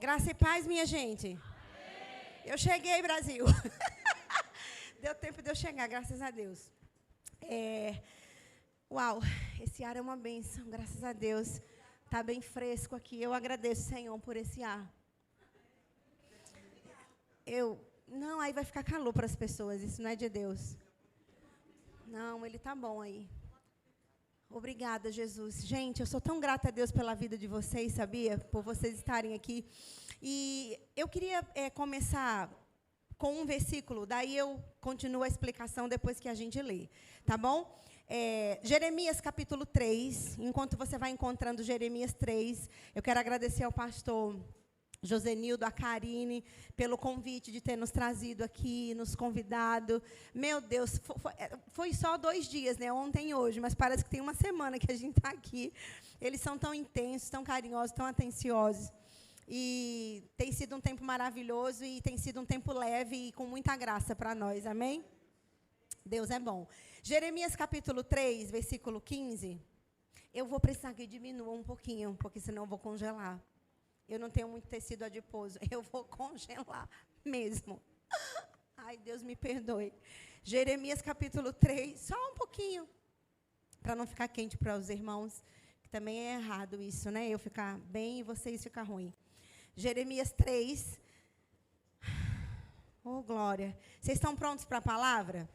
Graça e paz, minha gente. Amém. Eu cheguei, Brasil. Deu tempo de eu chegar, graças a Deus. Uau, esse ar é uma bênção, graças a Deus. Está bem fresco aqui. Eu agradeço, Senhor, por esse ar. Não, aí vai ficar calor para as pessoas. Isso não é de Deus. Não, Ele está bom aí. Obrigada, Jesus. Gente, eu sou tão grata a Deus pela vida de vocês, sabia? Por vocês estarem aqui. E eu queria começar com um versículo, daí eu continuo a explicação depois que a gente lê, tá bom? Jeremias capítulo 3, enquanto você vai encontrando Jeremias 3, eu quero agradecer ao pastor Josenildo, a Karine, pelo convite de ter nos trazido aqui, nos convidado. Meu Deus, foi só 2 dias, né? Ontem e hoje, mas parece que tem uma semana que a gente está aqui. Eles são tão intensos, tão carinhosos, tão atenciosos. E tem sido um tempo maravilhoso e tem sido um tempo leve e com muita graça para nós, amém? Deus é bom. Jeremias capítulo 3, versículo 15. Eu vou precisar que diminua um pouquinho, porque senão eu vou congelar. Eu não tenho muito tecido adiposo. Eu vou congelar mesmo. Ai, Deus me perdoe. Jeremias capítulo 3, só um pouquinho. Para não ficar quente para os irmãos. Que também é errado isso, né? Eu ficar bem e vocês ficar ruim. Jeremias 3. Oh, glória. Vocês estão prontos para a palavra?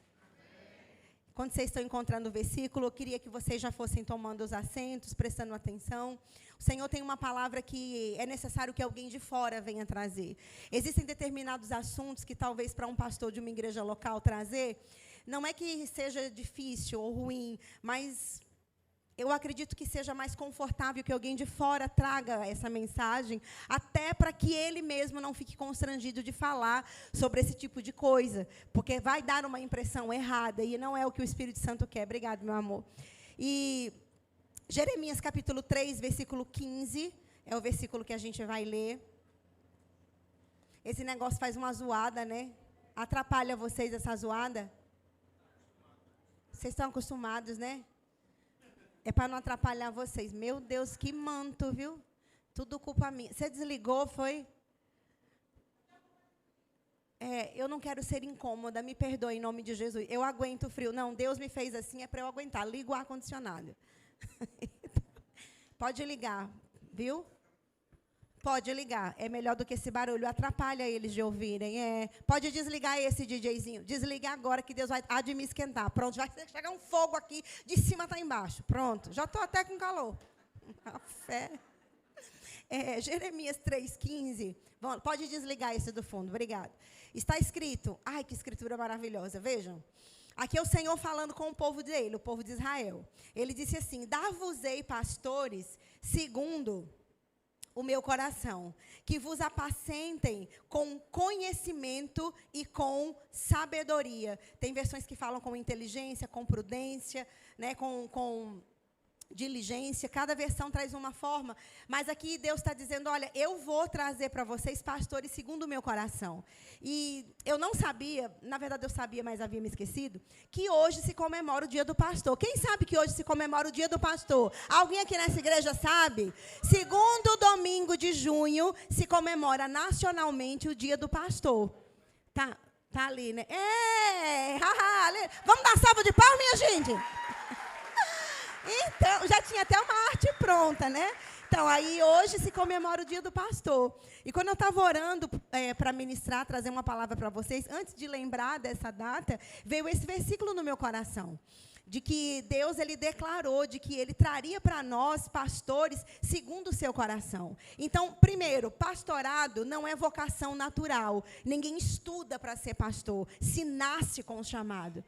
Quando vocês estão encontrando o versículo, eu queria que vocês já fossem tomando os assentos, prestando atenção. O Senhor tem uma palavra que é necessário que alguém de fora venha trazer. Existem determinados assuntos que talvez para um pastor de uma igreja local trazer, não é que seja difícil ou ruim, mas eu acredito que seja mais confortável que alguém de fora traga essa mensagem, até para que ele mesmo não fique constrangido de falar sobre esse tipo de coisa, porque vai dar uma impressão errada, e não é o que o Espírito Santo quer. Obrigado, meu amor. E Jeremias capítulo 3, versículo 15, é o versículo que a gente vai ler. Esse negócio faz uma zoada, né? Atrapalha vocês essa zoada? Vocês estão acostumados, né? É para não atrapalhar vocês. Meu Deus, que manto, viu? Tudo culpa minha. Você desligou, foi? Eu não quero ser incômoda, me perdoe em nome de Jesus. Eu aguento o frio. Não, Deus me fez assim, é para eu aguentar. Liga o ar-condicionado. Pode ligar, viu? Pode ligar. É melhor do que esse barulho. Atrapalha eles de ouvirem. Pode desligar esse DJzinho. Desliga agora que Deus há de me esquentar. Pronto, vai chegar um fogo aqui. De cima está embaixo. Pronto. Já estou até com calor. A fé. Jeremias 3,15. Pode desligar esse do fundo. Obrigada. Está escrito. Ai, que escritura maravilhosa. Vejam. Aqui é o Senhor falando com o povo dele, o povo de Israel. Ele disse assim: dar-vos-ei pastores segundo o meu coração, que vos apacentem com conhecimento e com sabedoria. Tem versões que falam com inteligência, com prudência, né, com diligência. Cada versão traz uma forma. Mas aqui Deus está dizendo, olha, eu vou trazer para vocês pastores segundo o meu coração. E eu não sabia, na verdade eu sabia, mas havia me esquecido, que hoje se comemora o dia do pastor. Quem sabe que hoje se comemora o dia do pastor? Alguém aqui nessa igreja sabe? Segundo domingo de junho se comemora nacionalmente o dia do pastor. Tá ali, né? Vamos dar salva de palmas, minha gente? Então, já tinha até uma arte pronta, né? Então, aí hoje se comemora o dia do pastor. E quando eu estava orando para ministrar, trazer uma palavra para vocês, antes de lembrar dessa data, veio esse versículo no meu coração. De que Deus, Ele declarou, de que Ele traria para nós pastores segundo o seu coração. Então, primeiro, pastorado não é vocação natural. Ninguém estuda para ser pastor, se nasce com o chamado.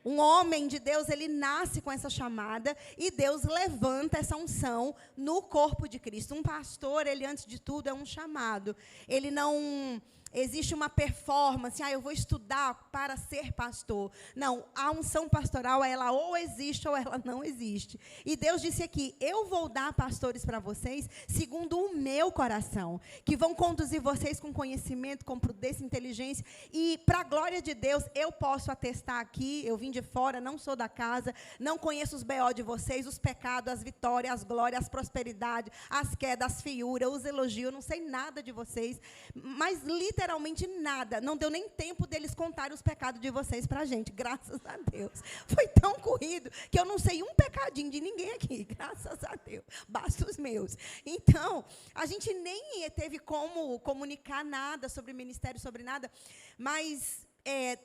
Um homem de Deus, ele nasce com essa chamada e Deus levanta essa unção no corpo de Cristo. Um pastor, ele antes de tudo é um chamado. Ele não existe uma performance, eu vou estudar para ser pastor. Não, a unção pastoral, ela ou existe ou ela não existe. E Deus disse aqui, eu vou dar pastores para vocês, segundo o meu coração, que vão conduzir vocês com conhecimento, com prudência, inteligência, e para a glória de Deus, eu posso atestar aqui, eu vim de fora, não sou da casa, não conheço os BO de vocês, os pecados, as vitórias, as glórias, as prosperidades, as quedas, as feiuras, os elogios, eu não sei nada de vocês, mas literalmente nada, não deu nem tempo deles contarem os pecados de vocês para a gente, graças a Deus. Foi tão corrido que eu não sei um pecadinho de ninguém aqui, graças a Deus, basta os meus. Então, a gente nem teve como comunicar nada sobre ministério, sobre nada, mas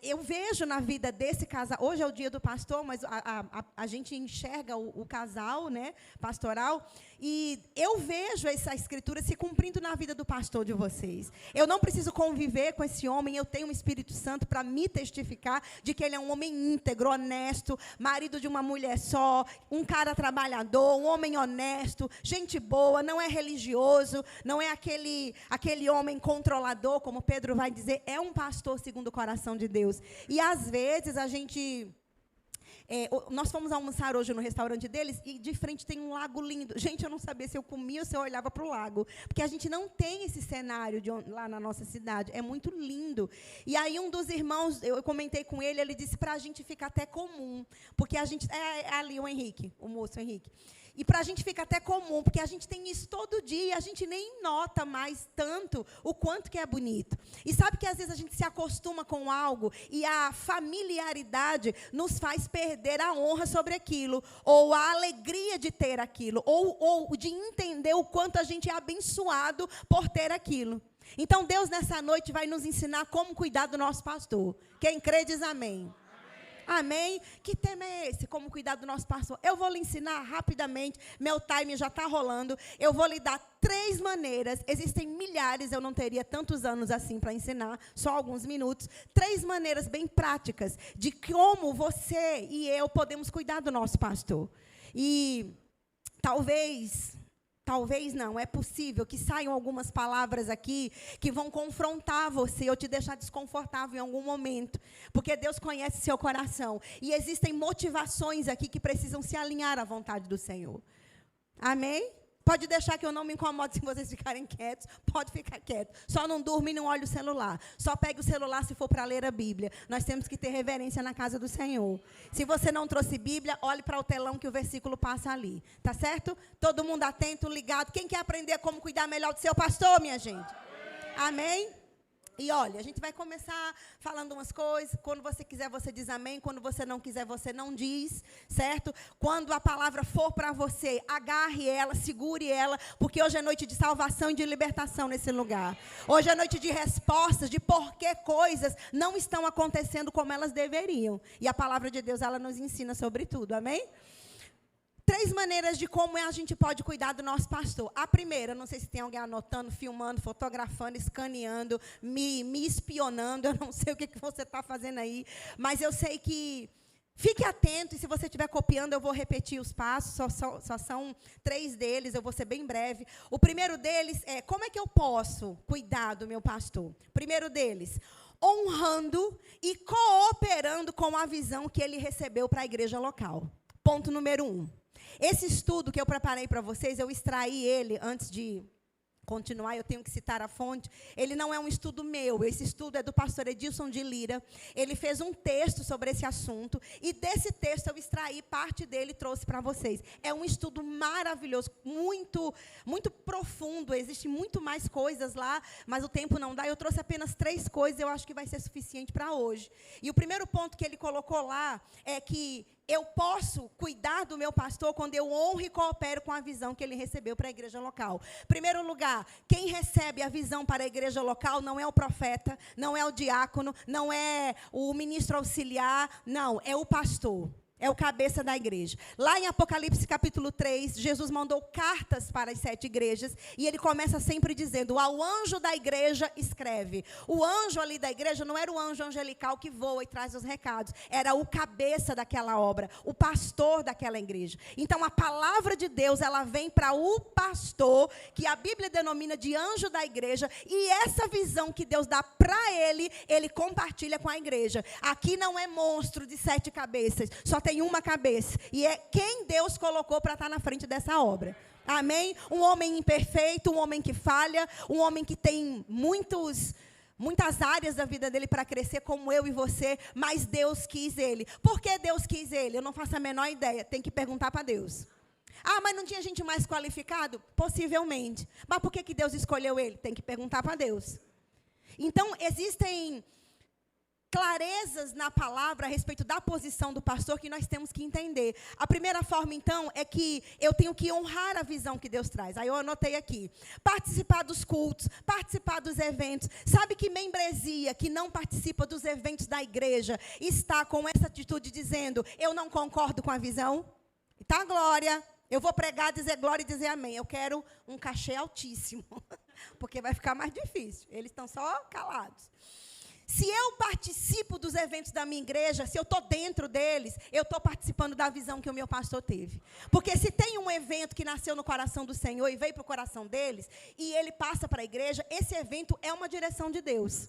eu vejo na vida desse casal, hoje é o dia do pastor, mas a gente enxerga o casal, né, pastoral, e eu vejo essa escritura se cumprindo na vida do pastor de vocês. Eu não preciso conviver com esse homem, eu tenho o Espírito Santo para me testificar de que ele é um homem íntegro, honesto, marido de uma mulher só, um cara trabalhador, um homem honesto, gente boa, não é religioso, não é aquele homem controlador, como Pedro vai dizer, é um pastor segundo o coração de Deus. E às vezes a gente... nós fomos almoçar hoje no restaurante deles e de frente tem um lago lindo. Gente, eu não sabia se eu comia ou se eu olhava para o lago, porque a gente não tem esse cenário lá na nossa cidade, é muito lindo. E aí um dos irmãos, eu comentei com ele, ele disse para a gente fica até comum, porque a gente, ali o Henrique, o moço Henrique, e para a gente fica até comum, porque a gente tem isso todo dia, a gente nem nota mais tanto o quanto que é bonito. E sabe que às vezes a gente se acostuma com algo e a familiaridade nos faz perder a honra sobre aquilo, ou a alegria de ter aquilo, ou de entender o quanto a gente é abençoado por ter aquilo. Então Deus nessa noite vai nos ensinar como cuidar do nosso pastor. Quem crê diz amém. Amém? Que tema é esse? Como cuidar do nosso pastor? Eu vou lhe ensinar rapidamente, meu time já está rolando. Eu vou lhe dar 3 maneiras, existem milhares, eu não teria tantos anos assim para ensinar, só alguns minutos. 3 maneiras bem práticas de como você e eu podemos cuidar do nosso pastor. E talvez não, é possível que saiam algumas palavras aqui que vão confrontar você ou te deixar desconfortável em algum momento, porque Deus conhece seu coração. E existem motivações aqui que precisam se alinhar à vontade do Senhor. Amém? Pode deixar que eu não me incomodo se vocês ficarem quietos, pode ficar quieto. Só não durma e não olhe o celular. Só pegue o celular se for para ler a Bíblia. Nós temos que ter reverência na casa do Senhor. Se você não trouxe Bíblia, olhe para o telão que o versículo passa ali. Tá certo? Todo mundo atento, ligado. Quem quer aprender como cuidar melhor do seu pastor, minha gente? Amém? E olha, a gente vai começar falando umas coisas. Quando você quiser, você diz amém. Quando você não quiser, você não diz, certo? Quando a palavra for para você, agarre ela, segure ela, porque hoje é noite de salvação e de libertação nesse lugar. Hoje é noite de respostas, de por que coisas não estão acontecendo como elas deveriam. E a palavra de Deus, ela nos ensina sobre tudo, amém? 3 maneiras de como a gente pode cuidar do nosso pastor. A primeira, não sei se tem alguém anotando, filmando, fotografando, escaneando, me espionando, eu não sei o que você está fazendo aí, mas eu sei que fique atento, e se você estiver copiando, eu vou repetir os passos, só são 3 deles, eu vou ser bem breve. O primeiro deles é, como é que eu posso cuidar do meu pastor? Primeiro deles, honrando e cooperando com a visão que ele recebeu para a igreja local. Ponto número 1. Esse estudo que eu preparei para vocês, eu extraí ele antes de continuar, eu tenho que citar a fonte. Ele não é um estudo meu, esse estudo é do pastor Edilson de Lira. Ele fez um texto sobre esse assunto, e desse texto eu extraí parte dele e trouxe para vocês. É um estudo maravilhoso, muito, muito profundo, existe muito mais coisas lá, mas o tempo não dá. Eu trouxe apenas 3 coisas, eu acho que vai ser suficiente para hoje. E o primeiro ponto que ele colocou lá é que eu posso cuidar do meu pastor quando eu honro e coopero com a visão que ele recebeu para a igreja local. Primeiro lugar, quem recebe a visão para a igreja local não é o profeta, não é o diácono, não é o ministro auxiliar, não, é o pastor. é o cabeça da igreja. Lá em Apocalipse capítulo 3, Jesus mandou cartas para as 7 igrejas, e ele começa sempre dizendo, ao anjo da igreja escreve. O anjo ali da igreja não era o anjo angelical que voa e traz os recados, era o cabeça daquela obra, o pastor daquela igreja. Então a palavra de Deus, ela vem para o pastor, que a Bíblia denomina de anjo da igreja, e essa visão que Deus dá para ele, ele compartilha com a igreja. Aqui não é monstro de 7 cabeças, só tem uma cabeça, e é quem Deus colocou para estar na frente dessa obra. Amém? Um homem imperfeito, um homem que falha, um homem que tem muitas áreas da vida dele para crescer, como eu e você, mas Deus quis ele. Por que Deus quis ele? Eu não faço a menor ideia, tem que perguntar para Deus. Ah, mas não tinha gente mais qualificado? Possivelmente. Mas por que Deus escolheu ele? Tem que perguntar para Deus. Então, existem clarezas na palavra a respeito da posição do pastor que nós temos que entender. A primeira forma, então, é que eu tenho que honrar a visão que Deus traz. Aí eu anotei aqui. Participar dos cultos, participar dos eventos. Sabe que membresia que não participa dos eventos da igreja está com essa atitude dizendo, eu não concordo com a visão? Tá, glória. Eu vou pregar, dizer glória e dizer amém. Eu quero um cachê altíssimo, porque vai ficar mais difícil. Eles estão só calados. Se eu participo dos eventos da minha igreja, se eu estou dentro deles, eu estou participando da visão que o meu pastor teve. Porque se tem um evento que nasceu no coração do Senhor e veio para o coração deles, e ele passa para a igreja, esse evento é uma direção de Deus.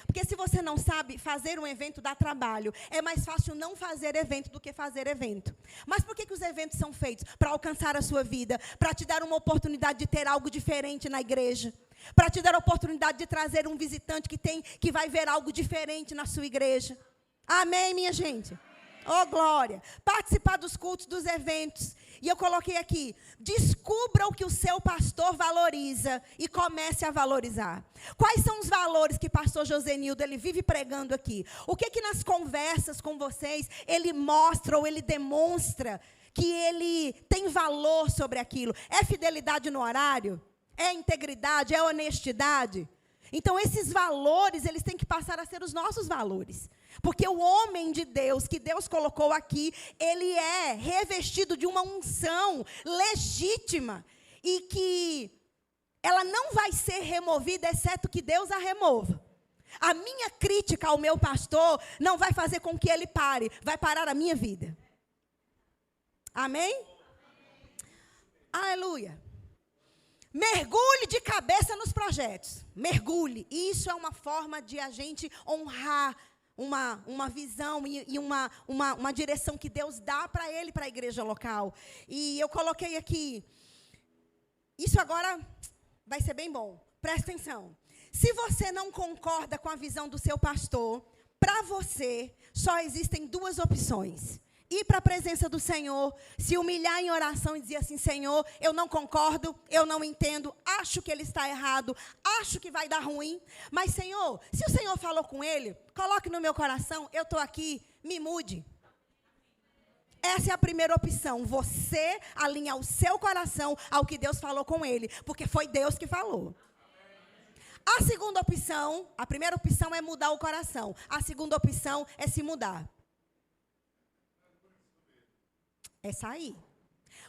Porque se você não sabe, fazer um evento dá trabalho. É mais fácil não fazer evento do que fazer evento. Mas por que os eventos são feitos? Para alcançar a sua vida, para te dar uma oportunidade de ter algo diferente na igreja. Para te dar a oportunidade de trazer um visitante que vai ver algo diferente na sua igreja. Amém, minha gente? Oh, glória. Participar dos cultos, dos eventos. E eu coloquei aqui, descubra o que o seu pastor valoriza e comece a valorizar. Quais são os valores que pastor Josenildo, ele vive pregando aqui? O que nas conversas com vocês, ele mostra ou ele demonstra que ele tem valor sobre aquilo? É fidelidade no horário? É integridade? É honestidade? Então, esses valores, eles têm que passar a ser os nossos valores. Porque o homem de Deus, que Deus colocou aqui, ele é revestido de uma unção legítima. E que ela não vai ser removida, exceto que Deus a remova. A minha crítica ao meu pastor não vai fazer com que ele pare, vai parar a minha vida. Amém? Aleluia. Mergulhe de cabeça nos projetos. Mergulhe. Isso é uma forma de a gente honrar uma visão e uma direção que Deus dá para ele, para a igreja local. E eu coloquei aqui, isso agora vai ser bem bom. Presta atenção. Se você não concorda com a visão do seu pastor, para você só existem 2 opções. Ir para a presença do Senhor, se humilhar em oração e dizer assim, Senhor, eu não concordo, eu não entendo, acho que ele está errado, acho que vai dar ruim. Mas, Senhor, se o Senhor falou com ele, coloque no meu coração, eu estou aqui, me mude. Essa é a primeira opção, você alinhar o seu coração ao que Deus falou com ele, porque foi Deus que falou. A segunda opção, a primeira opção é mudar o coração, a segunda opção é se mudar. É sair.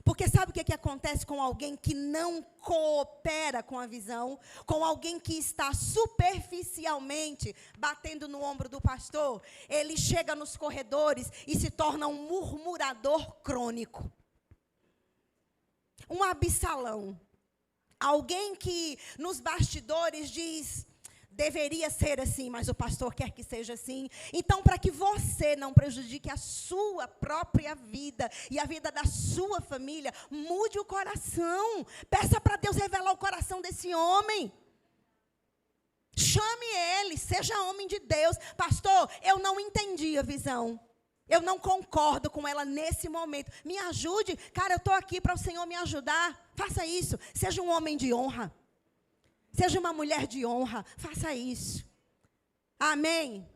Porque sabe o que acontece com alguém que não coopera com a visão? Com alguém que está superficialmente batendo no ombro do pastor? Ele chega nos corredores e se torna um murmurador crônico. Um Absalão. Alguém que nos bastidores diz, deveria ser assim, mas o pastor quer que seja assim. Então, para que você não prejudique a sua própria vida e a vida da sua família, mude o coração. Peça para Deus revelar o coração desse homem. Chame ele, seja homem de Deus. Pastor, eu não entendi a visão. Eu não concordo com ela nesse momento. Me ajude. Cara, eu estou aqui para o Senhor me ajudar. Faça isso. Seja um homem de honra. Seja uma mulher de honra. Faça isso. Amém?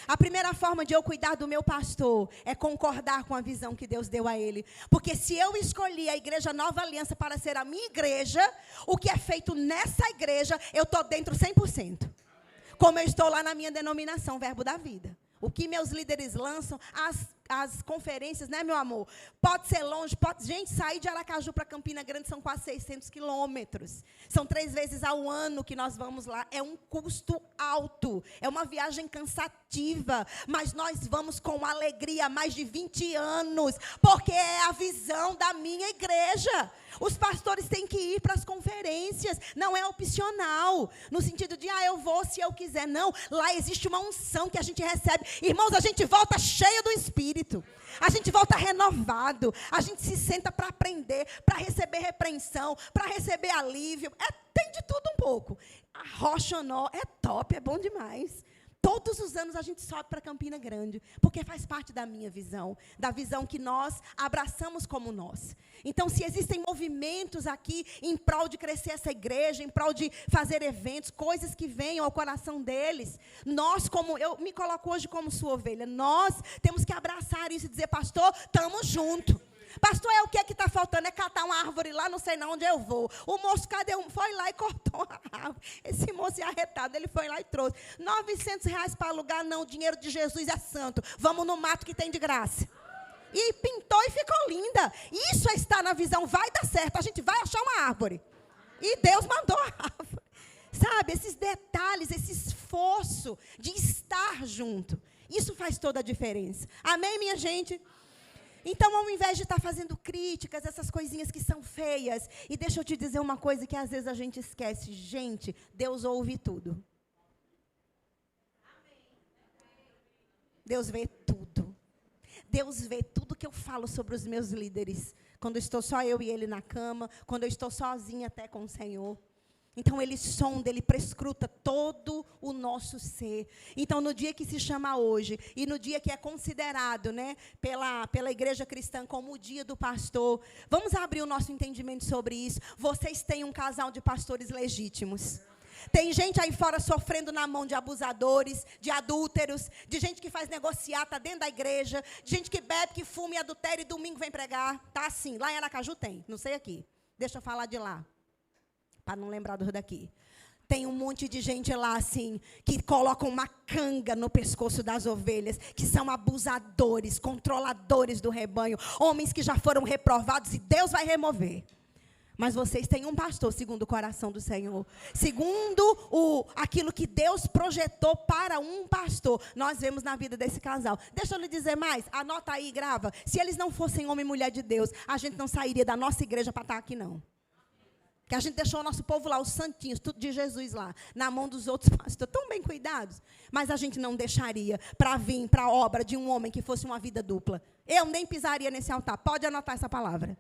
A primeira forma de eu cuidar do meu pastor é concordar com a visão que Deus deu a ele. Porque se eu escolhi a Igreja Nova Aliança para ser a minha igreja, o que é feito nessa igreja, eu estou dentro 100%. Como eu estou lá na minha denominação, Verbo da Vida. O que meus líderes lançam, as conferências, né, meu amor? Pode ser longe, pode... Gente, sair de Aracaju para Campina Grande são quase 600 quilômetros. São 3 vezes ao ano que nós vamos lá. É um custo alto. É uma viagem cansativa. Mas nós vamos com alegria há mais de 20 anos. Porque é a visão da minha igreja. Os pastores têm que ir para as conferências. Não é opcional. No sentido de, eu vou se eu quiser. Não, lá existe uma unção que a gente recebe. Irmãos, a gente volta cheio do Espírito. A gente volta renovado. A gente se senta para aprender, para receber repreensão, para receber alívio. Tem de tudo um pouco. A Roxonó é top, é bom demais. Todos os anos a gente sobe para Campina Grande, porque faz parte da minha visão, da visão que nós abraçamos como nós. Então, se existem movimentos aqui em prol de crescer essa igreja, em prol de fazer eventos, coisas que venham ao coração deles, nós, como eu me coloco hoje como sua ovelha, nós temos que abraçar isso e dizer, pastor, estamos juntos. Pastor, o que está faltando? É catar uma árvore lá, não sei não onde eu vou. O moço, foi lá e cortou a árvore. Esse moço é arretado, ele foi lá e trouxe. R$900 para alugar, não, o dinheiro de Jesus é santo. Vamos no mato que tem de graça. E pintou e ficou linda. Isso é estar na visão, vai dar certo. A gente vai achar uma árvore. E Deus mandou a árvore. Sabe, esses detalhes, esse esforço de estar junto. Isso faz toda a diferença. Amém, minha gente? Então, ao invés de estar fazendo críticas, essas coisinhas que são feias, e deixa eu te dizer uma coisa que às vezes a gente esquece. Gente, Deus ouve tudo. Deus vê tudo. Deus vê tudo que eu falo sobre os meus líderes. Quando estou só eu e ele na cama, quando eu estou sozinha até com o Senhor. Então, ele sonda, ele prescruta todo o nosso ser. Então, no dia que se chama hoje, e no dia que é considerado, né, pela igreja cristã como o dia do pastor, vamos abrir o nosso entendimento sobre isso. Vocês têm um casal de pastores legítimos. Tem gente aí fora sofrendo na mão de abusadores, de adúlteros, de gente que faz negociata dentro da igreja, de gente que bebe, que fuma e adultera e domingo vem pregar. Tá assim, lá em Aracaju tem, não sei aqui. Deixa eu falar de lá. Para não lembrar dos daqui. Tem um monte de gente lá, assim, que colocam uma canga no pescoço das ovelhas, que são abusadores, controladores do rebanho, homens que já foram reprovados e Deus vai remover. Mas vocês têm um pastor segundo o coração do Senhor, segundo aquilo que Deus projetou para um pastor. Nós vemos na vida desse casal. Deixa eu lhe dizer mais, anota aí, grava. Se eles não fossem homem e mulher de Deus, a gente não sairia da nossa igreja para estar aqui, não. Que a gente deixou o nosso povo lá, os santinhos, tudo de Jesus lá, na mão dos outros pastores, tão bem cuidados. Mas a gente não deixaria para vir para a obra de um homem que fosse uma vida dupla. Eu nem pisaria nesse altar, pode anotar essa palavra.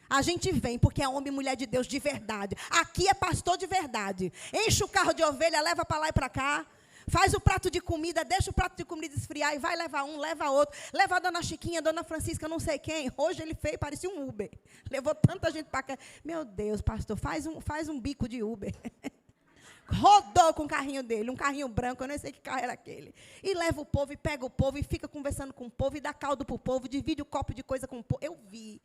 A gente vem porque é homem e mulher de Deus de verdade. Aqui é pastor de verdade. Enche o carro de ovelha, leva para lá e para cá. Faz o prato de comida, deixa o prato de comida esfriar e vai levar um, leva outro. Leva a dona Chiquinha, a dona Francisca, não sei quem. Hoje ele fez, parecia um Uber. Levou tanta gente para cá. Meu Deus, pastor, faz um bico de Uber. Rodou com o carrinho dele, um carrinho branco, eu não sei que carro era aquele. E leva o povo, e pega o povo, e fica conversando com o povo, e dá caldo para o povo, divide o copo de coisa com o povo. Eu vi.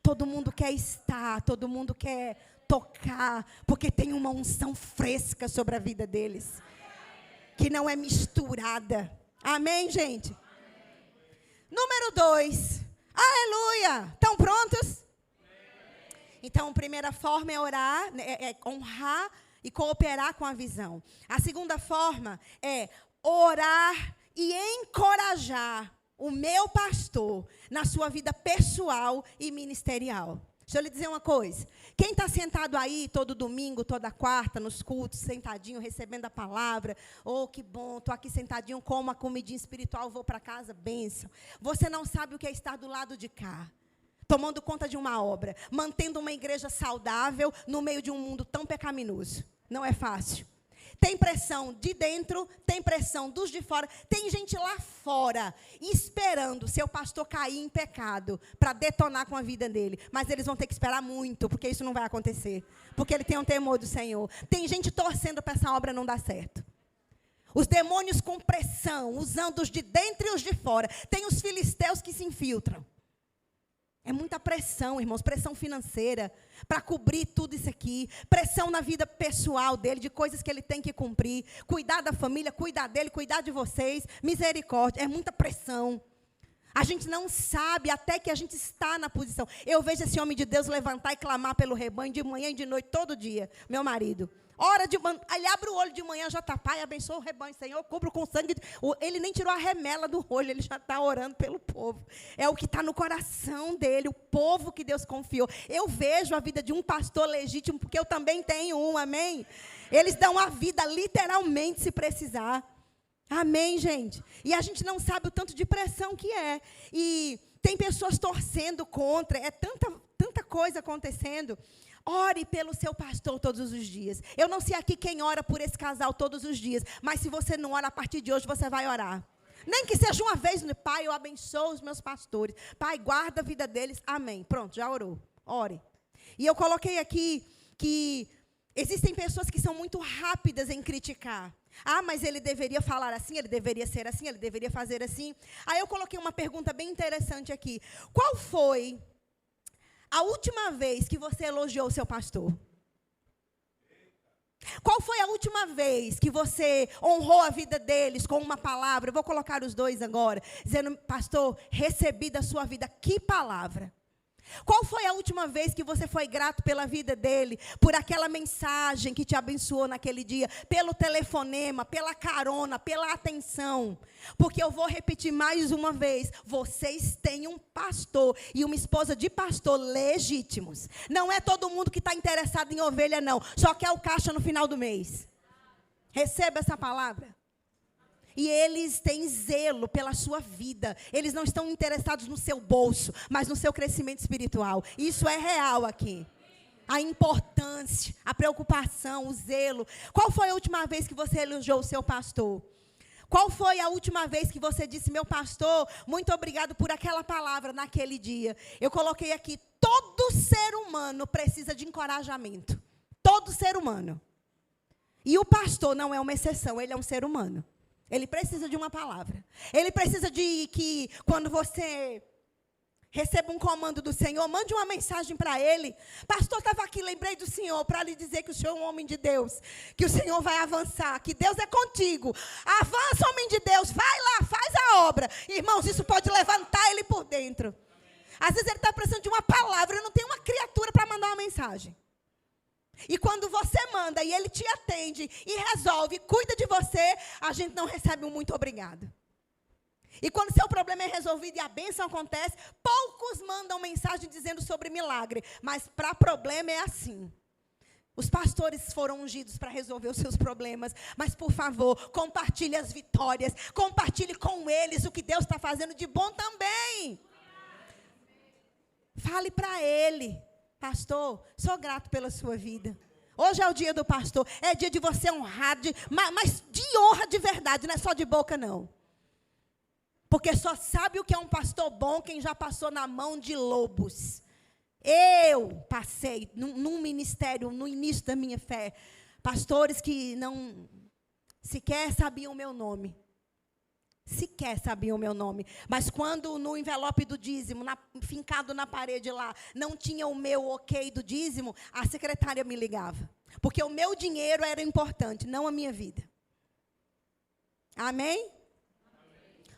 Todo mundo quer estar, todo mundo quer tocar, porque tem uma unção fresca sobre a vida deles. Que não é misturada. Amém, gente? Amém. Número 2. Aleluia. Estão prontos? Então, a primeira forma é orar, é honrar e cooperar com a visão. A segunda forma é orar e encorajar o meu pastor na sua vida pessoal e ministerial. Deixa eu lhe dizer uma coisa. Quem está sentado aí todo domingo, toda quarta, nos cultos, sentadinho, recebendo a palavra. Oh, que bom, estou aqui sentadinho, como a comidinha espiritual, vou para casa, bênção. Você não sabe o que é estar do lado de cá. Tomando conta de uma obra. Mantendo uma igreja saudável no meio de um mundo tão pecaminoso. Não é fácil. Tem pressão de dentro, tem pressão dos de fora. Tem gente lá fora esperando seu pastor cair em pecado para detonar com a vida dele. Mas eles vão ter que esperar muito, porque isso não vai acontecer. Porque ele tem um temor do Senhor. Tem gente torcendo para essa obra não dar certo. Os demônios com pressão, usando os de dentro e os de fora. Tem os filisteus que se infiltram. É muita pressão, irmãos, pressão financeira, para cobrir tudo isso aqui. Pressão na vida pessoal dele, de coisas que ele tem que cumprir. Cuidar da família, cuidar dele, cuidar de vocês. Misericórdia, é muita pressão. A gente não sabe até que a gente está na posição. Eu vejo esse homem de Deus levantar e clamar pelo rebanho de manhã e de noite, todo dia. Meu marido. Ele abre o olho de manhã, já está, Pai, abençoa o rebanho, Senhor, cubra com sangue. Ele nem tirou a remela do olho, ele já está orando pelo povo. É o que está no coração dele, o povo que Deus confiou. Eu vejo a vida de um pastor legítimo, porque eu também tenho um, amém? Eles dão a vida literalmente, se precisar. Amém, gente? E a gente não sabe o tanto de pressão que é. E tem pessoas torcendo contra, é tanta coisa acontecendo. Ore pelo seu pastor todos os dias. Eu não sei aqui quem ora por esse casal todos os dias, mas se você não ora, a partir de hoje você vai orar. Nem que seja uma vez, Pai, eu abençoo os meus pastores. Pai, guarda a vida deles. Amém. Pronto, já orou. Ore. E eu coloquei aqui que existem pessoas que são muito rápidas em criticar. Ah, mas ele deveria falar assim, ele deveria ser assim, ele deveria fazer assim. Aí eu coloquei uma pergunta bem interessante aqui. Qual foi a última vez que você elogiou o seu pastor? Qual foi a última vez que você honrou a vida deles com uma palavra? Eu vou colocar os dois agora, dizendo, pastor, recebi da sua vida. Que palavra? Qual foi a última vez que você foi grato pela vida dele, por aquela mensagem que te abençoou naquele dia, pelo telefonema, pela carona, pela atenção? Porque eu vou repetir mais uma vez, vocês têm um pastor e uma esposa de pastor legítimos. Não é todo mundo que está interessado em ovelha, não. Só quer o caixa no final do mês. Receba essa palavra. E eles têm zelo pela sua vida. Eles não estão interessados no seu bolso, mas no seu crescimento espiritual. Isso é real aqui. A importância, a preocupação, o zelo. Qual foi a última vez que você elogiou o seu pastor? Qual foi a última vez que você disse, meu pastor, muito obrigado por aquela palavra naquele dia? Eu coloquei aqui, todo ser humano precisa de encorajamento. Todo ser humano. E o pastor não é uma exceção, ele é um ser humano. Ele precisa de uma palavra. Ele precisa de que, quando você receba um comando do Senhor, mande uma mensagem para ele. Pastor, estava aqui, lembrei do Senhor, para lhe dizer que o Senhor é um homem de Deus. Que o Senhor vai avançar, que Deus é contigo. Avança, homem de Deus, vai lá, faz a obra. Irmãos, isso pode levantar ele por dentro. Às vezes ele está precisando de uma palavra, não tem uma criatura para mandar uma mensagem. E quando você manda e ele te atende e resolve, cuida de você, a gente não recebe um muito obrigado. E quando seu problema é resolvido e a bênção acontece, poucos mandam mensagem dizendo sobre milagre. Mas para problema é assim. Os pastores foram ungidos para resolver os seus problemas. Mas, por favor, compartilhe as vitórias. Compartilhe com eles o que Deus está fazendo de bom também. Fale para ele. Pastor, sou grato pela sua vida. Hoje é o dia do pastor. É dia de você honrar, mas de honra de verdade, não é só de boca, não. Porque só sabe o que é um pastor bom quem já passou na mão de lobos. Eu passei num ministério, no início da minha fé, pastores que não sequer sabiam o meu nome. Sequer sabiam o meu nome. Mas quando no envelope do dízimo, fincado na parede lá, não tinha o meu ok do dízimo, a secretária me ligava. Porque o meu dinheiro era importante, não a minha vida. Amém?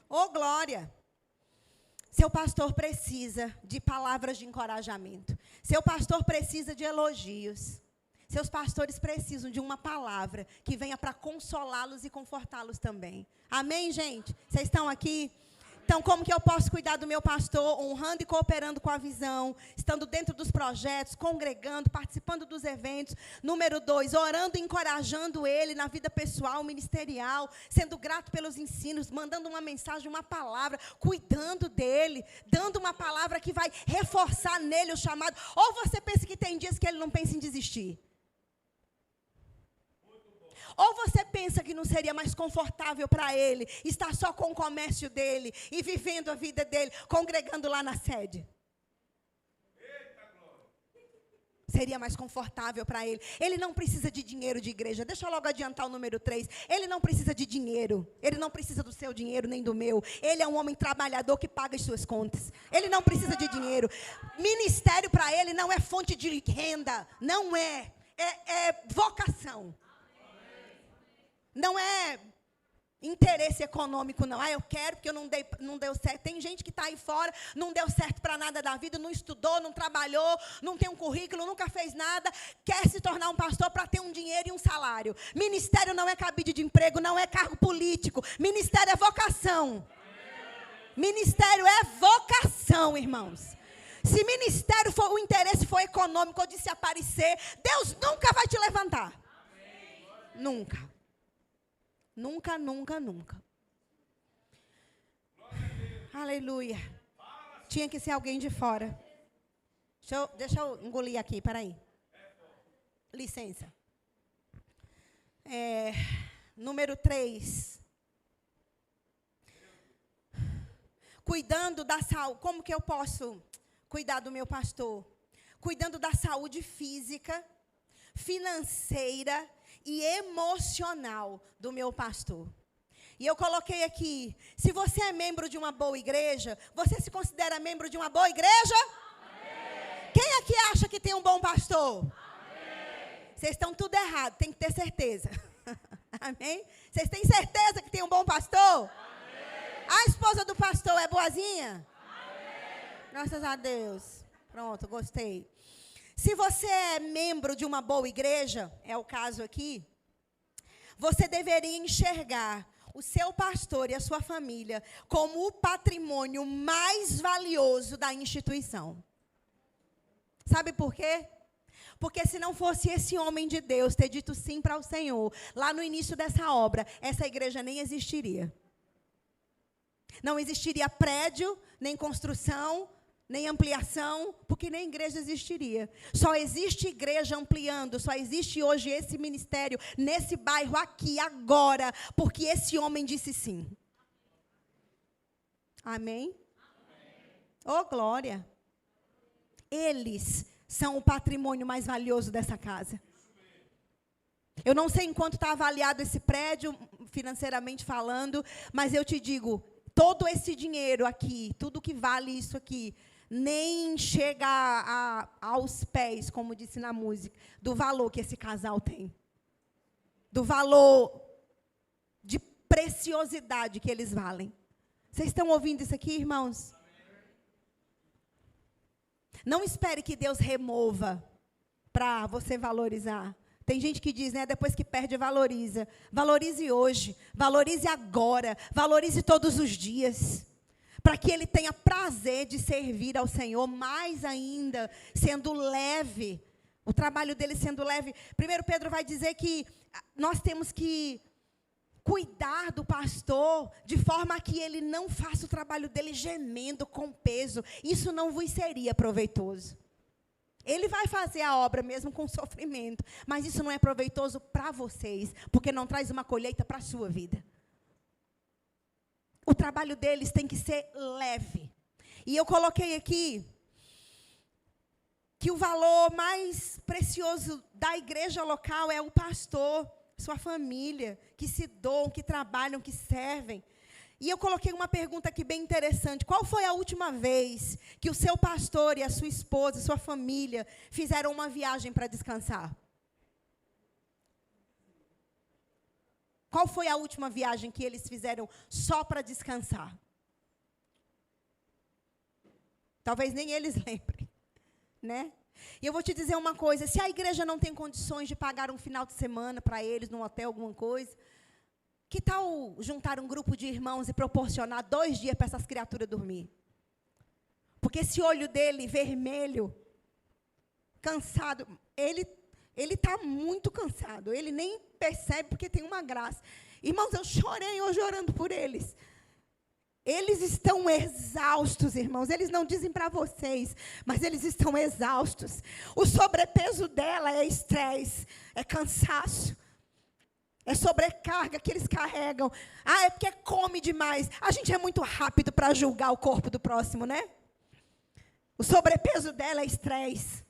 Ô, glória! Seu pastor precisa de palavras de encorajamento. Seu pastor precisa de elogios. Seus pastores precisam de uma palavra que venha para consolá-los e confortá-los também. Amém, gente? Vocês estão aqui? Então, como que eu posso cuidar do meu pastor? Honrando e cooperando com a visão, estando dentro dos projetos, congregando, participando dos eventos. Número 2, orando e encorajando ele na vida pessoal, ministerial, sendo grato pelos ensinos, mandando uma mensagem, uma palavra, cuidando dele, dando uma palavra que vai reforçar nele o chamado. Ou você pensa que tem dias que ele não pensa em desistir? Ou você pensa que não seria mais confortável para ele estar só com o comércio dele e vivendo a vida dele, congregando lá na sede? Seria mais confortável para ele. Ele não precisa de dinheiro de igreja. Deixa eu logo adiantar o número 3. Ele não precisa de dinheiro. Ele não precisa do seu dinheiro nem do meu. Ele é um homem trabalhador que paga as suas contas. Ele não precisa de dinheiro. Ministério para ele não é fonte de renda. Não é. É vocação. Não é interesse econômico, não. Eu quero porque não deu certo. Tem gente que está aí fora, não deu certo para nada da vida, não estudou, não trabalhou, não tem um currículo, nunca fez nada, quer se tornar um pastor para ter um dinheiro e um salário. Ministério não é cabide de emprego, não é cargo político. Ministério é vocação. Ministério é vocação, irmãos. Se ministério for, o interesse for econômico ou de se aparecer, Deus nunca vai te levantar. Nunca. Nunca, nunca, nunca. Aleluia. Tinha que ser alguém de fora. Deixa eu engolir aqui, peraí. Licença. Número 3. Cuidando da saúde. Como que eu posso cuidar do meu pastor? Cuidando da saúde física, financeira e emocional do meu pastor. E eu coloquei aqui, se você é membro de uma boa igreja, você se considera membro de uma boa igreja? Amém. Quem aqui acha que tem um bom pastor? Amém. Vocês estão tudo errado, tem que ter certeza. Amém? Vocês têm certeza que tem um bom pastor? Amém. A esposa do pastor é boazinha? Amém. Graças a Deus. Pronto, gostei. Se você é membro de uma boa igreja, é o caso aqui, você deveria enxergar o seu pastor e a sua família como o patrimônio mais valioso da instituição. Sabe por quê? Porque se não fosse esse homem de Deus ter dito sim para o Senhor, lá no início dessa obra, essa igreja nem existiria. Não existiria prédio, nem construção, nem ampliação, porque nem igreja existiria. Só existe igreja ampliando, só existe hoje esse ministério, nesse bairro aqui, agora, porque esse homem disse sim. Amém? Oh, glória. Eles são o patrimônio mais valioso dessa casa. Eu não sei em quanto está avaliado esse prédio, financeiramente falando, mas eu te digo, todo esse dinheiro aqui, tudo que vale isso aqui, nem chega aos pés, como disse na música, do valor que esse casal tem. Do valor de preciosidade que eles valem. Vocês estão ouvindo isso aqui, irmãos? Não espere que Deus remova para você valorizar. Tem gente que diz, né, depois que perde, valoriza. Valorize hoje, valorize agora, valorize todos os dias. Para que ele tenha prazer de servir ao Senhor, mais ainda, sendo leve. O trabalho dele sendo leve. 1 Pedro vai dizer que nós temos que cuidar do pastor, de forma que ele não faça o trabalho dele gemendo com peso. Isso não vos seria proveitoso. Ele vai fazer a obra mesmo com sofrimento, mas isso não é proveitoso para vocês, porque não traz uma colheita para a sua vida. O trabalho deles tem que ser leve. E eu coloquei aqui que o valor mais precioso da igreja local é o pastor, sua família, que se doam, que trabalham, que servem. E eu coloquei uma pergunta aqui bem interessante. Qual foi a última vez que o seu pastor e a sua esposa, sua família, fizeram uma viagem para descansar? Qual foi a última viagem que eles fizeram só para descansar? Talvez nem eles lembrem, né? E eu vou te dizer uma coisa, se a igreja não tem condições de pagar um final de semana para eles, num hotel, alguma coisa, que tal juntar um grupo de irmãos e proporcionar 2 dias para essas criaturas dormir? Porque esse olho dele, vermelho, cansado, ele está muito cansado, ele nem percebe porque tem uma graça. Irmãos, eu chorei hoje orando por eles. Eles estão exaustos, irmãos. Eles não dizem para vocês, mas eles estão exaustos. O sobrepeso dela é estresse, é cansaço, é sobrecarga que eles carregam. É porque come demais. A gente é muito rápido para julgar o corpo do próximo, né? O sobrepeso dela é estresse.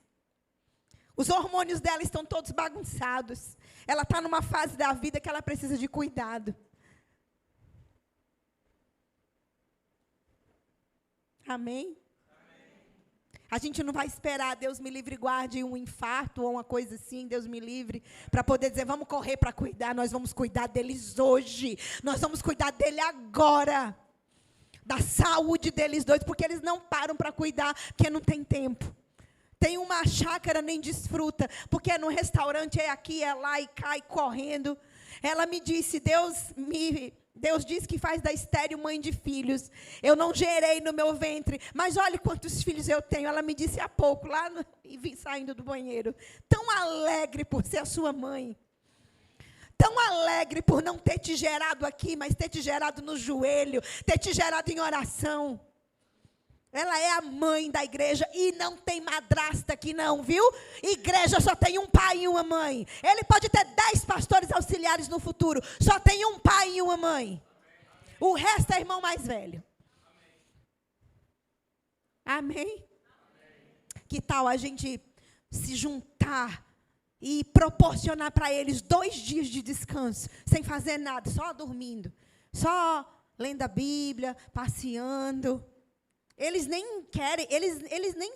Os hormônios dela estão todos bagunçados. Ela está numa fase da vida que ela precisa de cuidado. Amém? Amém? A gente não vai esperar, Deus me livre e guarde, um infarto ou uma coisa assim, Deus me livre, para poder dizer, vamos correr para cuidar. Nós vamos cuidar deles hoje. Nós vamos cuidar dele agora. Da saúde deles dois, porque eles não param para cuidar, porque não tem tempo. Tem uma chácara, nem desfruta, porque é no restaurante, é aqui, é lá, e cai correndo. Ela me disse, Deus diz que faz da estéril mãe de filhos. Eu não gerei no meu ventre, mas olha quantos filhos eu tenho. Ela me disse há pouco, e vim saindo do banheiro. Tão alegre por ser a sua mãe. Tão alegre por não ter te gerado aqui, mas ter te gerado no joelho, ter te gerado em oração. Ela é a mãe da igreja e não tem madrasta aqui não, viu? Igreja só tem um pai e uma mãe. Ele pode ter 10 pastores auxiliares no futuro, só tem um pai e uma mãe. O resto é irmão mais velho. Amém? Que tal a gente se juntar e proporcionar para eles 2 dias de descanso, sem fazer nada, só dormindo, só lendo a Bíblia, passeando. Eles nem querem, eles nem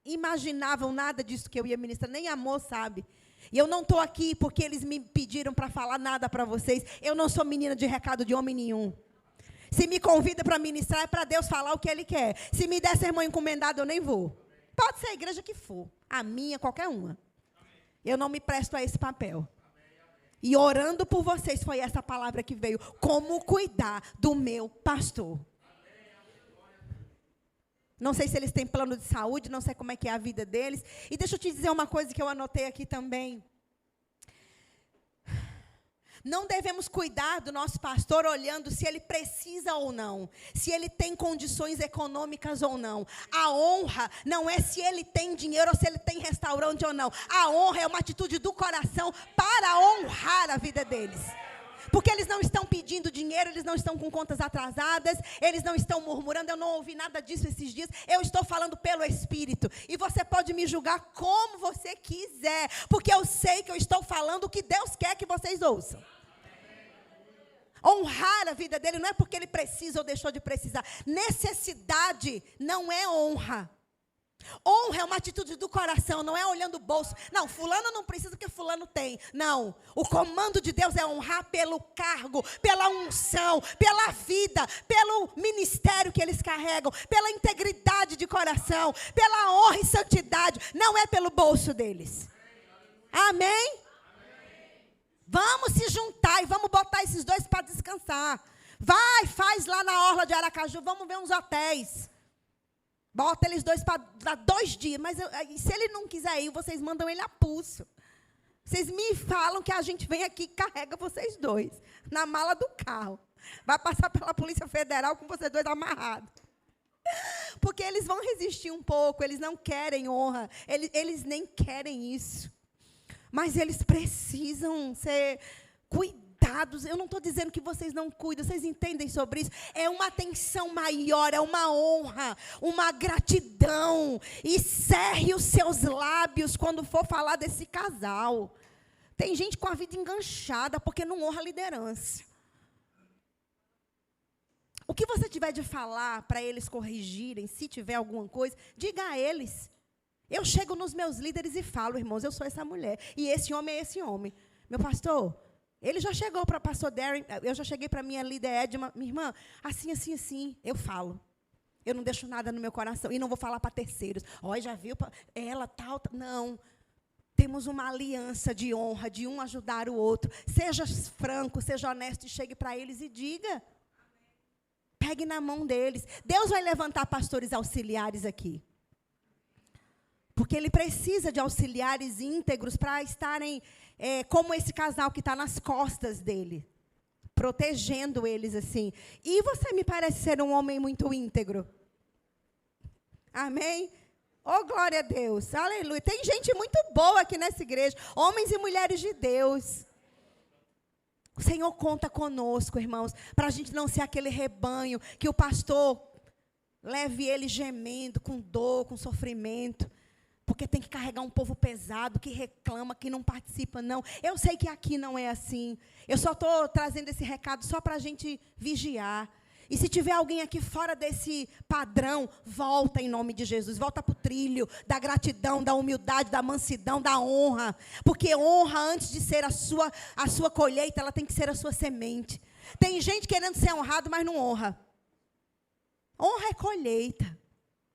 imaginavam nada disso que eu ia ministrar, nem amor, sabe? E eu não estou aqui porque eles me pediram para falar nada para vocês. Eu não sou menina de recado de homem nenhum. Se me convida para ministrar, é para Deus falar o que Ele quer. Se me der sermão encomendado, eu nem vou. Pode ser a igreja que for, a minha, qualquer uma. Eu não me presto a esse papel. E orando por vocês, foi essa palavra que veio. Como cuidar do meu pastor. Não sei se eles têm plano de saúde, não sei como é que é a vida deles. E deixa eu te dizer uma coisa que eu anotei aqui também. Não devemos cuidar do nosso pastor olhando se ele precisa ou não, se ele tem condições econômicas ou não. A honra não é se ele tem dinheiro ou se ele tem restaurante ou não. A honra é uma atitude do coração para honrar a vida deles. Porque eles não estão pedindo dinheiro, eles não estão com contas atrasadas, eles não estão murmurando. Eu não ouvi nada disso esses dias. Eu estou falando pelo Espírito. E você pode me julgar como você quiser, porque eu sei que eu estou falando o que Deus quer que vocês ouçam. Honrar a vida dele não é porque ele precisa ou deixou de precisar. Necessidade não é honra. Honra é uma atitude do coração, não é olhando o bolso. Não, fulano não precisa porque fulano tem. Não, o comando de Deus é honrar pelo cargo, pela unção, pela vida, pelo ministério que eles carregam, pela integridade de coração, pela honra e santidade. Não é pelo bolso deles. Amém? Vamos se juntar e vamos botar esses dois para descansar. Vai, faz lá na orla de Aracaju, vamos ver uns hotéis. Bota eles dois para dar 2 dias. Mas se ele não quiser ir, vocês mandam ele a pulso. Vocês me falam que a gente vem aqui e carrega vocês dois na mala do carro. Vai passar pela Polícia Federal com vocês dois amarrados. Porque eles vão resistir um pouco, eles não querem honra, eles nem querem isso. Mas eles precisam ser cuidados. Eu não estou dizendo que vocês não cuidam, vocês entendem sobre isso? É uma atenção maior, é uma honra, uma gratidão. E cerre os seus lábios quando for falar desse casal. Tem gente com a vida enganchada porque não honra a liderança. O que você tiver de falar para eles corrigirem, se tiver alguma coisa, diga a eles. Eu chego nos meus líderes e falo, irmãos, eu sou essa mulher. E esse homem é esse homem. Meu pastor, ele já chegou para o pastor Darren, eu já cheguei para a minha líder Edma, minha irmã, assim, assim, assim, eu falo. Eu não deixo nada no meu coração. E não vou falar para terceiros. Olha, já viu? Ela, tal. Não. Temos uma aliança de honra, de um ajudar o outro. Seja franco, seja honesto e chegue para eles e diga. Pegue na mão deles. Deus vai levantar pastores auxiliares aqui. Porque Ele precisa de auxiliares íntegros para estarem como esse casal que está nas costas dele. Protegendo eles assim. E você me parece ser um homem muito íntegro. Amém? Oh, glória a Deus. Aleluia. Tem gente muito boa aqui nessa igreja. Homens e mulheres de Deus. O Senhor conta conosco, irmãos, para a gente não ser aquele rebanho que o pastor leve ele gemendo, com dor, com sofrimento. Porque tem que carregar um povo pesado, que reclama, que não participa, não. Eu sei que aqui não é assim. Eu só estou trazendo esse recado só para a gente vigiar. E se tiver alguém aqui fora desse padrão, volta em nome de Jesus. Volta para o trilho da gratidão, da humildade, da mansidão, da honra. Porque honra, antes de ser a sua colheita, ela tem que ser a sua semente. Tem gente querendo ser honrado, mas não honra. Honra é colheita.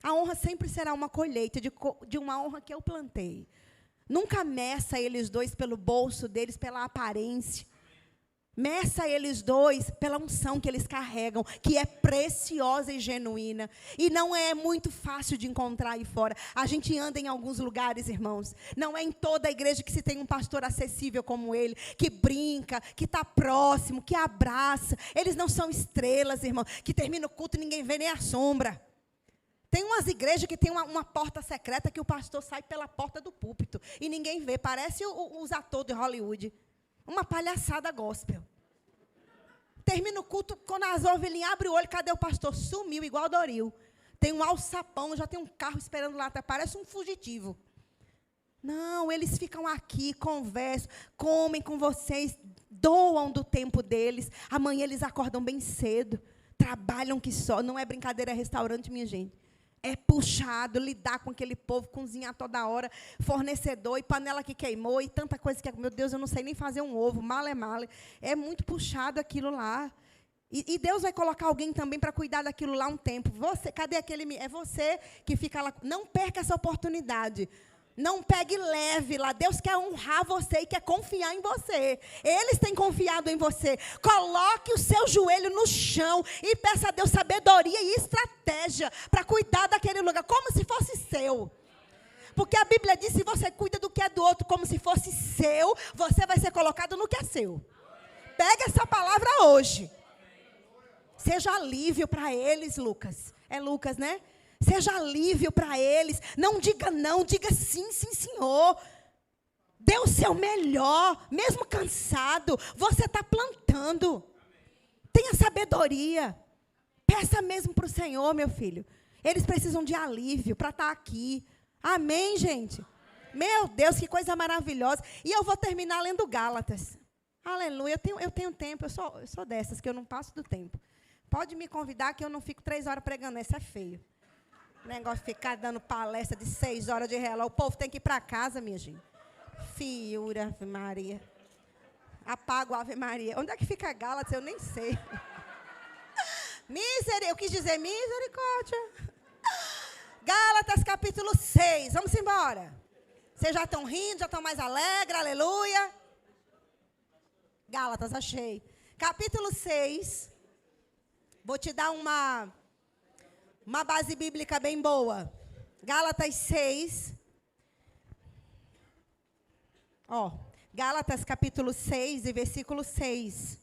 A honra sempre será uma colheita de uma honra que eu plantei. Nunca meça eles dois pelo bolso deles, pela aparência. Meça eles dois pela unção que eles carregam, que é preciosa e genuína. E não é muito fácil de encontrar aí fora. A gente anda em alguns lugares, irmãos. Não é em toda a igreja que se tem um pastor acessível como ele, que brinca, que está próximo, que abraça. Eles não são estrelas, irmão, que termina o culto e ninguém vê nem a sombra. Tem umas igrejas que tem uma porta secreta que o pastor sai pela porta do púlpito e ninguém vê. Parece os atores de Hollywood. Uma palhaçada gospel. Termina o culto, quando as ovelhinhas abrem o olho, cadê o pastor? Sumiu, igual Doril. Tem um alçapão, já tem um carro esperando lá, parece um fugitivo. Não, eles ficam aqui, conversam, comem com vocês, doam do tempo deles. Amanhã eles acordam bem cedo, trabalham que só. Não é brincadeira, é restaurante, minha gente. É puxado lidar com aquele povo, cozinhar toda hora, fornecedor, e panela que queimou, e tanta coisa que, meu Deus, eu não sei nem fazer um ovo, male é male. É muito puxado aquilo lá. E Deus vai colocar alguém também para cuidar daquilo lá um tempo. Cadê aquele? É você que fica lá. Não perca essa oportunidade. Não pegue leve lá. Deus quer honrar você e quer confiar em você. Eles têm confiado em você. Coloque o seu joelho no chão e peça a Deus sabedoria e estratégia para cuidar daquele lugar, como se fosse seu. Porque a Bíblia diz, se você cuida do que é do outro como se fosse seu, você vai ser colocado no que é seu. Pega essa palavra hoje. Seja alívio para eles, Lucas. É Lucas, né? Seja alívio para eles. Não diga não, diga sim, sim, senhor. Dê o seu melhor, mesmo cansado. Você está plantando. Tenha sabedoria. Peça mesmo para o Senhor, meu filho. Eles precisam de alívio para estar aqui. Amém, gente? Meu Deus, que coisa maravilhosa. E eu vou terminar lendo Gálatas. Aleluia. Eu tenho tempo, eu sou dessas, que eu não passo do tempo. Pode me convidar que eu não fico 3 horas pregando, isso é feio. Negócio de ficar dando palestra de 6 horas de relógio. O povo tem que ir para casa, minha gente. Fiura, Ave Maria. Apago a Ave Maria. Onde é que fica Gálatas? Eu nem sei. Eu quis dizer misericórdia. Gálatas capítulo 6. Vamos embora. Vocês já estão rindo, já estão mais alegres, aleluia. Gálatas, achei. Capítulo 6. Vou te dar uma base bíblica bem boa. Gálatas 6. Gálatas capítulo 6 e versículo 6.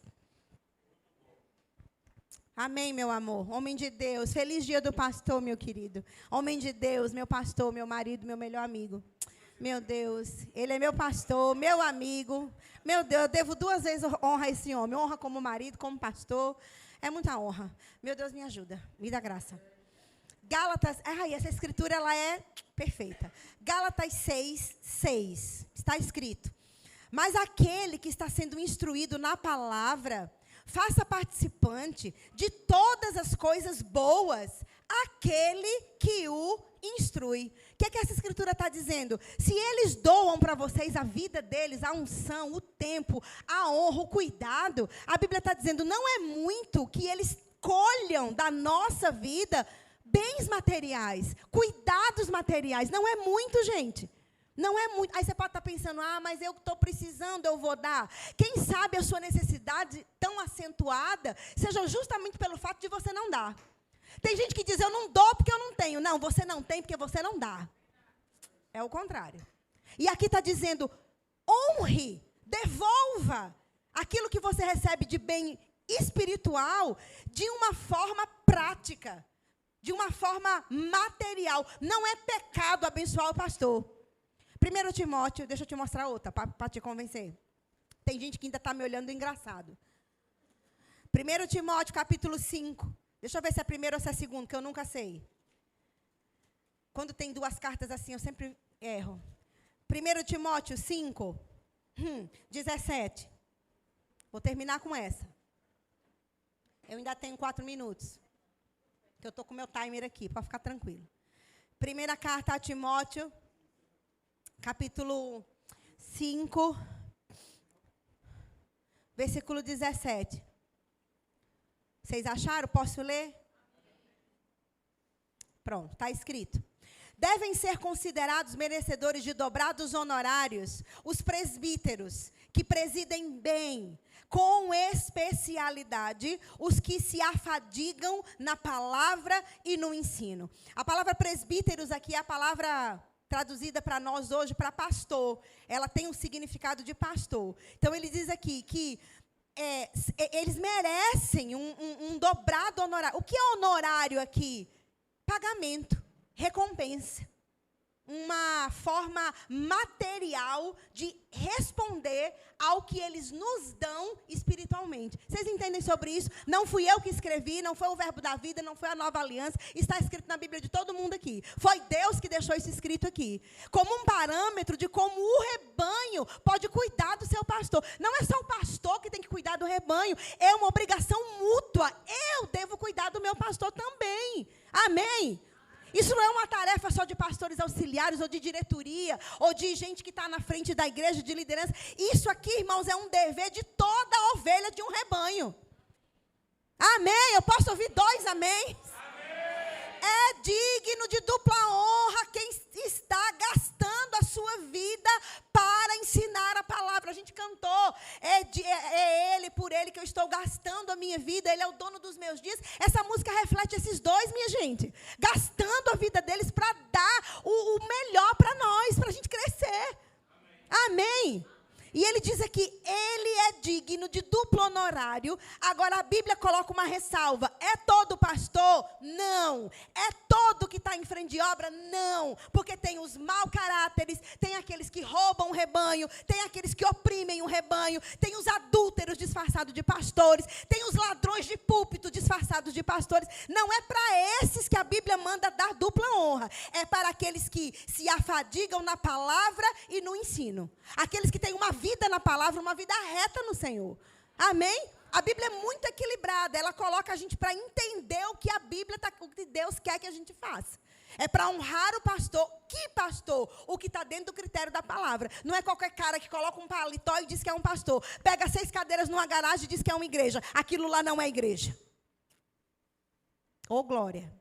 Amém, meu amor. Homem de Deus. Feliz dia do pastor, meu querido. Homem de Deus, meu pastor, meu marido, meu melhor amigo. Meu Deus, ele é meu pastor, meu amigo. Meu Deus, eu devo 2 vezes honra a esse homem. Honra como marido, como pastor. É muita honra. Meu Deus, me ajuda. Me dá graça. Gálatas, essa escritura ela é perfeita. Gálatas 6, 6. Está escrito. Mas aquele que está sendo instruído na palavra, faça participante de todas as coisas boas, aquele que o instrui. O que essa escritura está dizendo? Se eles doam para vocês a vida deles, a unção, o tempo, a honra, o cuidado, a Bíblia está dizendo, não é muito que eles colham da nossa vida bens materiais, cuidados materiais. Não é muito, gente. Não é muito. Aí você pode estar pensando, mas eu estou precisando, eu vou dar. Quem sabe a sua necessidade tão acentuada seja justamente pelo fato de você não dar. Tem gente que diz, eu não dou porque eu não tenho. Não, você não tem porque você não dá. É o contrário. E aqui está dizendo, honre, devolva aquilo que você recebe de bem espiritual de uma forma prática, de uma forma material. Não é pecado abençoar o pastor. 1 Timóteo, deixa eu te mostrar outra, para te convencer. Tem gente que ainda está me olhando engraçado. 1 Timóteo, capítulo 5. Deixa eu ver se é a primeira ou se é a segunda, que eu nunca sei. Quando tem 2 cartas assim, eu sempre erro. 1 Timóteo 5, 17. Vou terminar com essa. Eu ainda tenho 4 minutos. Que eu estou com o meu timer aqui, para ficar tranquilo. Primeira carta a Timóteo, capítulo 5, versículo 17. Vocês acharam? Posso ler? Pronto, está escrito. Devem ser considerados merecedores de dobrados honorários os presbíteros, que presidem bem, com especialidade, os que se afadigam na palavra e no ensino. A palavra presbíteros aqui é a palavra traduzida para nós hoje para pastor. Ela tem um significado de pastor. Então, ele diz aqui que eles merecem um dobrado honorário. O que é honorário aqui? Pagamento, recompensa. Uma forma material de responder ao que eles nos dão espiritualmente. Vocês entendem sobre isso? Não fui eu que escrevi, não foi o Verbo da Vida, não foi a Nova Aliança. Está escrito na Bíblia de todo mundo aqui. Foi Deus que deixou isso escrito aqui. Como um parâmetro de como o rebanho pode cuidar do seu pastor. Não é só o pastor que tem que cuidar do rebanho. É uma obrigação mútua. Eu devo cuidar do meu pastor também. Amém? Isso não é uma tarefa só de pastores auxiliares, ou de diretoria, ou de gente que está na frente da igreja, de liderança. Isso aqui, irmãos, é um dever de toda a ovelha de um rebanho. Amém? Eu posso ouvir 2 amém? É digno de dupla honra quem está gastando a sua vida para ensinar a palavra. A gente cantou, é Ele, por Ele que eu estou gastando a minha vida, Ele é o dono dos meus dias. Essa música reflete esses 2, minha gente, gastando a vida deles para dar o melhor para nós, para a gente crescer. Amém? E ele diz aqui, ele é digno de duplo honorário. Agora a Bíblia coloca uma ressalva. É todo pastor? Não. É todo que está em frente de obra? Não. Porque tem os mau caráteres, tem aqueles que roubam o rebanho, tem aqueles que oprimem o rebanho, tem os adúlteros disfarçados de pastores, tem os ladrões de púlpito disfarçados de pastores. Não é para esses que a Bíblia manda dar dupla honra. É para aqueles que se afadigam na palavra e no ensino. Aqueles que têm uma vida na palavra, uma vida reta no Senhor. Amém? A Bíblia é muito equilibrada. Ela coloca a gente para entender o que a Bíblia, o que Deus quer que a gente faça. É para honrar o pastor. Que pastor? O que está dentro do critério da palavra. Não é qualquer cara que coloca um paletó e diz que é um pastor. Pega 6 cadeiras numa garagem e diz que é uma igreja. Aquilo lá não é igreja. Ô, glória.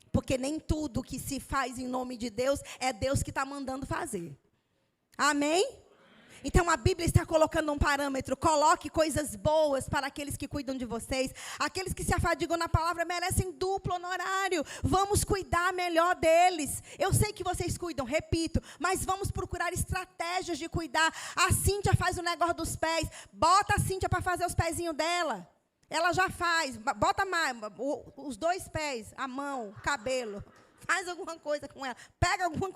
Porque nem tudo que se faz em nome de Deus é Deus que está mandando fazer. Amém? Então a Bíblia está colocando um parâmetro. Coloque coisas boas para aqueles que cuidam de vocês. Aqueles que se afadigam na palavra merecem duplo honorário. Vamos cuidar melhor deles. Eu sei que vocês cuidam, repito, mas vamos procurar estratégias de cuidar. A Cíntia faz o negócio dos pés. Bota a Cíntia para fazer os pezinhos dela. Ela já faz. Bota mais, os 2 pés, a mão, o cabelo. Faz alguma coisa com ela.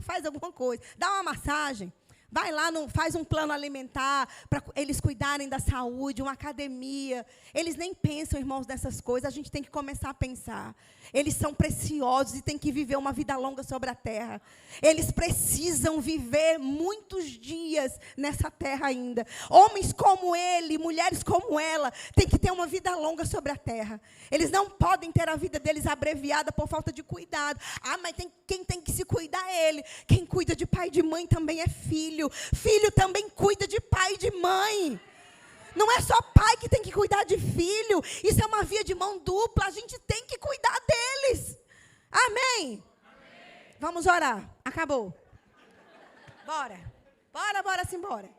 Faz alguma coisa. Dá uma massagem. Vai lá, faz um plano alimentar para eles cuidarem da saúde, uma academia. Eles nem pensam, irmãos, nessas coisas. A gente tem que começar a pensar. Eles são preciosos e têm que viver uma vida longa sobre a terra. Eles precisam viver muitos dias nessa terra ainda. Homens como ele, mulheres como ela, têm que ter uma vida longa sobre a terra. Eles não podem ter a vida deles abreviada por falta de cuidado. Ah, mas quem tem que se cuidar é ele. Quem cuida de pai e de mãe também é filho. Filho também cuida de pai e de mãe. Não é só pai que tem que cuidar de filho. Isso é uma via de mão dupla. A gente tem que cuidar deles. Amém? Amém. Vamos orar. Acabou. Bora. Bora, simbora.